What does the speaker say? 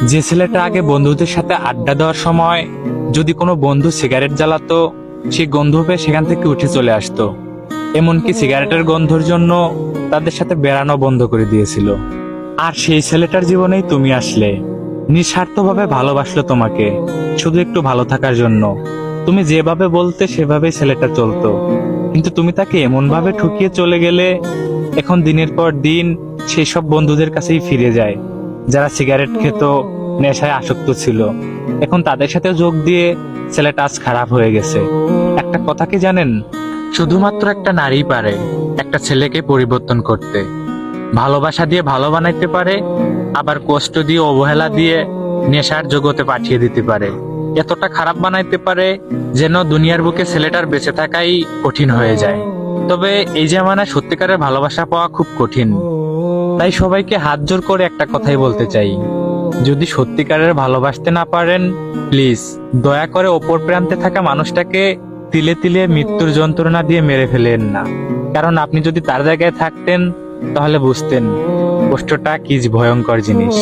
যে ছেলেটা আগে বন্ধুদের সাথে আড্ডা দেওয়ার সময় যদি কোনো বন্ধু সিগারেট জ্বালাতো, সেই গন্ধ পেয়ে সেখান থেকে উঠে চলে আসতো। এমনকি সিগারেটের গন্ধের জন্য তাদের সাথে বেড়ানো বন্ধ করে দিয়েছিল। আর সেই ছেলেটার জীবনেই তুমি আসলে, নিঃস্বার্থভাবে ভালোবাসলো তোমাকে, শুধু একটু ভালো থাকার জন্য। তুমি যেভাবে বলতে সেভাবেই ছেলেটা চলতো, কিন্তু তুমি তাকে এমন ভাবে ঠকিয়ে চলে গেলে। এখন দিনের পর দিন সেই সব বন্ধুদের কাছেই ফিরে যায় যারা সিগারেট খেত, নেশায় আসক্ত ছিল। এখন তাদের সাথে যোগ দিয়ে ছেলেটা আজ খারাপ হয়ে গেছে। একটা কথা কি জানেন, শুধুমাত্র একটা নারী পারে একটা ছেলেকে পরিবর্তন করতে। ভালোবাসা দিয়ে ভালো বানাইতে পারে, আবার কষ্ট দিয়ে অবহেলা দিয়ে নেশার জগতে পাঠিয়ে দিতে পারে। এতটা খারাপ বানাইতে পারে যেন দুনিয়ার বুকে ছেলেটার বেঁচে থাকাই কঠিন হয়ে যায়। তবে এই জামানায় সত্যিকারের ভালোবাসা পাওয়া খুব কঠিন। তাই সবাইকে হাত জোর করে একটা কথাই বলতে চাই, যদি সত্যিকারের ভালোবাসতে না পারেন, প্লিজ দয়া করে অপর প্রান্তে থাকা মানুষটাকে তিলে তিলে মৃত্যুর যন্ত্রণা দিয়ে মেরে ফেলেন না। কারণ আপনি যদি তার জায়গায় থাকতেন তাহলে বুঝতেন কষ্টটা কি ভয়ঙ্কর জিনিস।